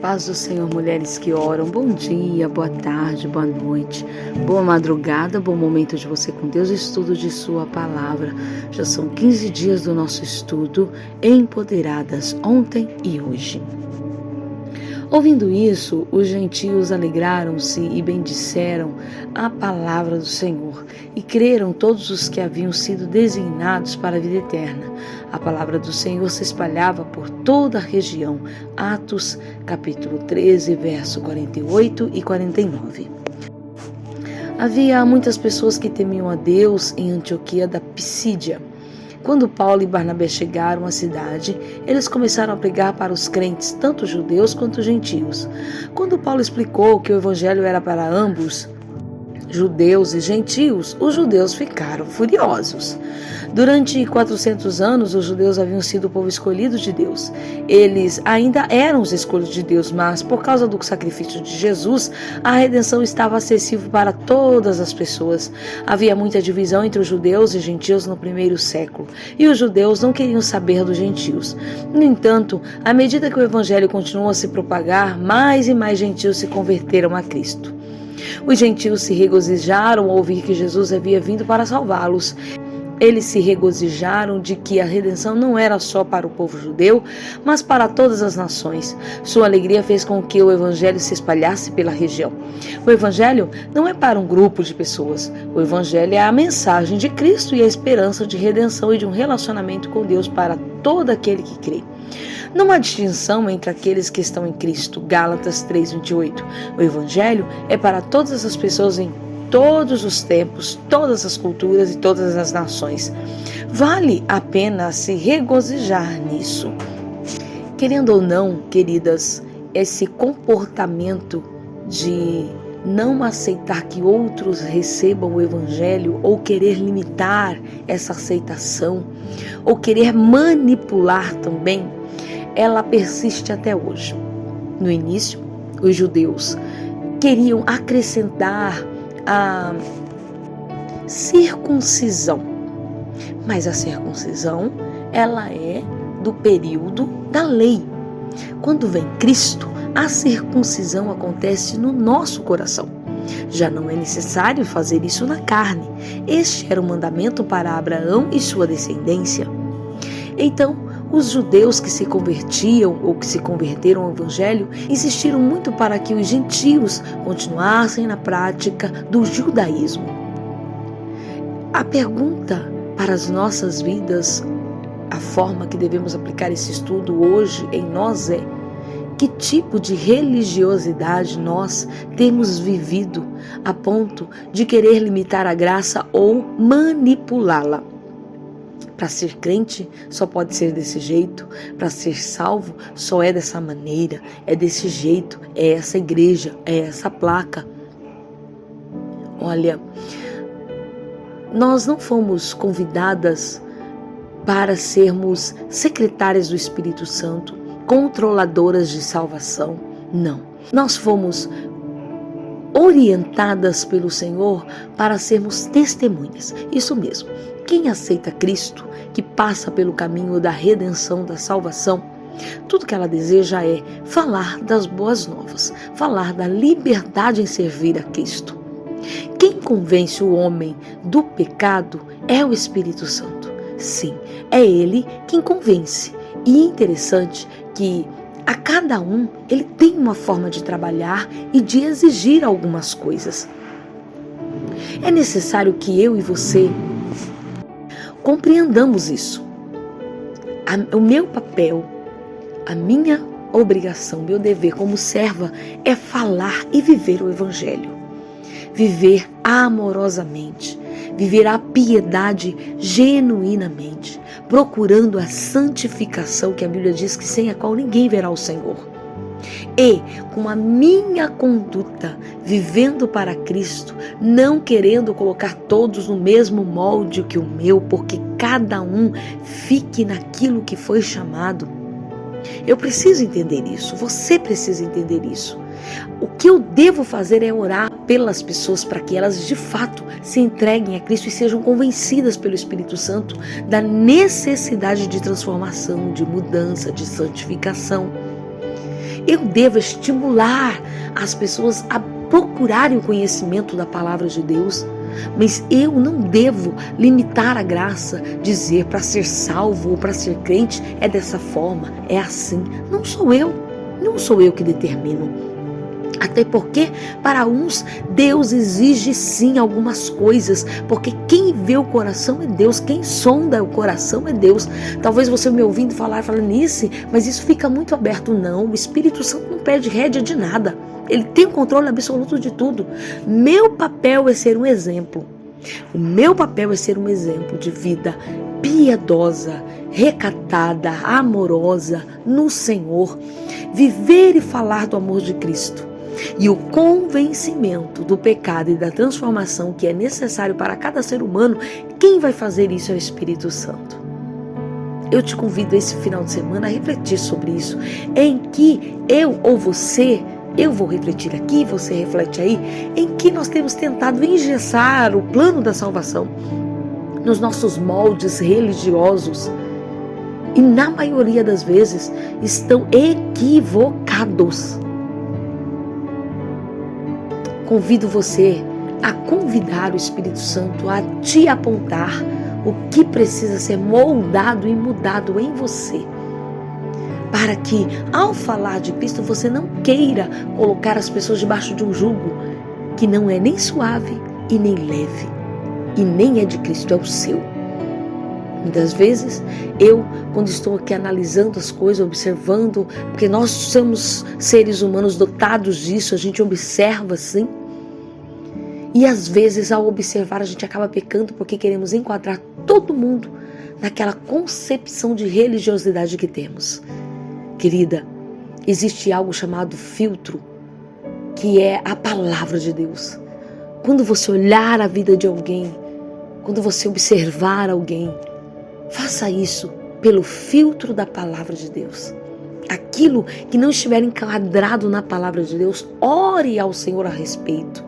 Paz do Senhor, mulheres que oram. Bom dia, boa tarde, boa noite, boa madrugada, bom momento de você com Deus, estudo de sua palavra. Já são 15 dias do nosso estudo, empoderadas ontem e hoje. Ouvindo isso, os gentios alegraram-se e bendisseram a palavra do Senhor, e creram todos os que haviam sido designados para a vida eterna. A palavra do Senhor se espalhava por toda a região. Atos, capítulo 13, verso 48 e 49. Havia muitas pessoas que temiam a Deus em Antioquia da Pisídia. Quando Paulo e Barnabé chegaram à cidade, eles começaram a pregar para os crentes, tanto judeus quanto gentios. Quando Paulo explicou que o evangelho era para ambos, judeus e gentios, os judeus ficaram furiosos. Durante 400 anos, os judeus haviam sido o povo escolhido de Deus. Eles ainda eram os escolhidos de Deus, mas por causa do sacrifício de Jesus, a redenção estava acessível para todas as pessoas. Havia muita divisão entre os judeus e gentios no primeiro século, e os judeus não queriam saber dos gentios. No entanto, à medida que o evangelho continuou a se propagar, mais e mais gentios se converteram a Cristo. Os gentios se regozijaram ao ouvir que Jesus havia vindo para salvá-los. Eles se regozijaram de que a redenção não era só para o povo judeu, mas para todas as nações. Sua alegria fez com que o evangelho se espalhasse pela região. O evangelho não é para um grupo de pessoas. O evangelho é a mensagem de Cristo e a esperança de redenção e de um relacionamento com Deus para todo aquele que crê. Não há distinção entre aqueles que estão em Cristo. Gálatas 3:28. O evangelho é para todas as pessoas em todos os tempos, todas as culturas e todas as nações. Vale a pena se regozijar nisso. Querendo ou não, queridas, esse comportamento de não aceitar que outros recebam o evangelho, ou querer limitar essa aceitação, ou querer manipular também, ela persiste até hoje. No início, os judeus queriam acrescentar a circuncisão, mas a circuncisão, ela é do período da lei. Quando vem Cristo, a circuncisão acontece no nosso coração. Já não é necessário fazer isso na carne. Este era o mandamento para Abraão e sua descendência. Então, os judeus que se convertiam ou que se converteram ao evangelho insistiram muito para que os gentios continuassem na prática do judaísmo. A pergunta para as nossas vidas, a forma que devemos aplicar esse estudo hoje em nós é: que tipo de religiosidade nós temos vivido a ponto de querer limitar a graça ou manipulá-la? Para ser crente, só pode ser desse jeito. Para ser salvo, só é dessa maneira, é desse jeito, é essa igreja, é essa placa. Olha, nós não fomos convidadas para sermos secretárias do Espírito Santo, controladoras de salvação. Não. Nós fomos orientadas pelo Senhor para sermos testemunhas. Isso mesmo. Quem aceita Cristo, que passa pelo caminho da redenção, da salvação, tudo que ela deseja é falar das boas novas, falar da liberdade em servir a Cristo. Quem convence o homem do pecado é o Espírito Santo. Sim, é Ele quem convence. E é interessante que a cada um, ele tem uma forma de trabalhar e de exigir algumas coisas. É necessário que eu e você compreendamos isso. O meu papel, a minha obrigação, meu dever como serva é falar e viver o evangelho. Viver amorosamente, viver a piedade genuinamente, procurando a santificação que a Bíblia diz que sem a qual ninguém verá o Senhor. E com a minha conduta, vivendo para Cristo, não querendo colocar todos no mesmo molde que o meu, porque cada um fique naquilo que foi chamado. Eu preciso entender isso, você precisa entender isso. O que eu devo fazer é orar pelas pessoas para que elas de fato se entreguem a Cristo e sejam convencidas pelo Espírito Santo da necessidade de transformação, de mudança, de santificação. Eu devo estimular as pessoas a procurarem o conhecimento da palavra de Deus. Mas eu não devo limitar a graça, dizer para ser salvo ou para ser crente é dessa forma, é assim. Não sou eu que determino. Até porque, para uns, Deus exige sim algumas coisas, porque quem vê o coração é Deus, quem sonda o coração é Deus. Talvez você me ouvindo falar, falando nisso, mas isso fica muito aberto. Não, o Espírito Santo não perde rédea de nada. Ele tem o controle absoluto de tudo. Meu papel é ser um exemplo. O meu papel é ser um exemplo de vida piedosa, recatada, amorosa no Senhor. Viver e falar do amor de Cristo. E o convencimento do pecado e da transformação que é necessário para cada ser humano, quem vai fazer isso é o Espírito Santo. Eu te convido esse final de semana a refletir sobre isso, em que eu ou você, eu vou refletir aqui, você reflete aí, em que nós temos tentado engessar o plano da salvação nos nossos moldes religiosos e na maioria das vezes estão equivocados. Convido você a convidar o Espírito Santo a te apontar o que precisa ser moldado e mudado em você, para que, ao falar de Cristo, você não queira colocar as pessoas debaixo de um jugo que não é nem suave e nem leve, e nem é de Cristo, é o seu. Muitas vezes, quando estou aqui analisando as coisas, observando, porque nós somos seres humanos dotados disso, a gente observa assim, e às vezes, ao observar, a gente acaba pecando porque queremos enquadrar todo mundo naquela concepção de religiosidade que temos. Querida, existe algo chamado filtro, que é a palavra de Deus. Quando você olhar a vida de alguém, quando você observar alguém, faça isso pelo filtro da palavra de Deus. Aquilo que não estiver enquadrado na palavra de Deus, ore ao Senhor a respeito.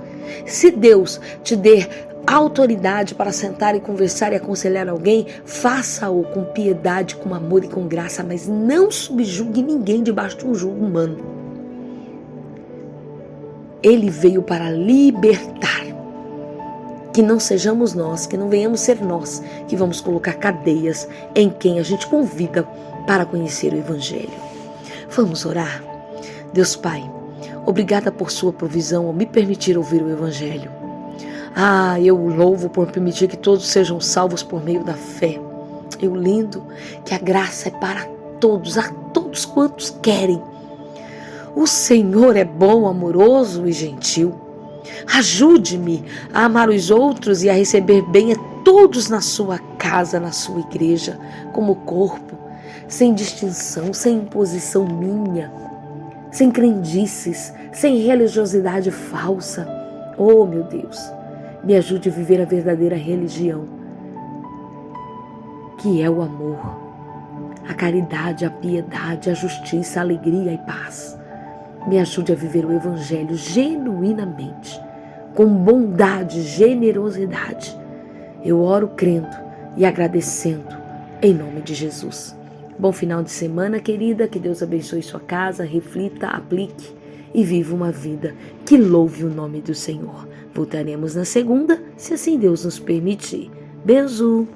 Se Deus te der autoridade para sentar e conversar e aconselhar alguém, faça-o com piedade, com amor e com graça, mas não subjugue ninguém debaixo de um jugo humano. Ele veio para libertar. Que não sejamos nós, que não venhamos ser nós, que vamos colocar cadeias em quem a gente convida para conhecer o Evangelho. Vamos orar? Deus Pai, obrigada por sua provisão ao me permitir ouvir o Evangelho. Eu louvo por permitir que todos sejam salvos por meio da fé. Eu lindo que a graça é para todos, a todos quantos querem. O Senhor é bom, amoroso e gentil. Ajude-me a amar os outros e a receber bem a todos na sua casa, na sua igreja, como corpo, sem distinção, sem imposição minha, sem crendices, sem religiosidade falsa. Oh, meu Deus, me ajude a viver a verdadeira religião, que é o amor, a caridade, a piedade, a justiça, a alegria e paz. Me ajude a viver o Evangelho genuinamente, com bondade, generosidade. Eu oro crendo e agradecendo, em nome de Jesus. Bom final de semana, querida. Que Deus abençoe sua casa, reflita, aplique e viva uma vida que louve o nome do Senhor. Voltaremos na segunda, se assim Deus nos permitir. Beijo!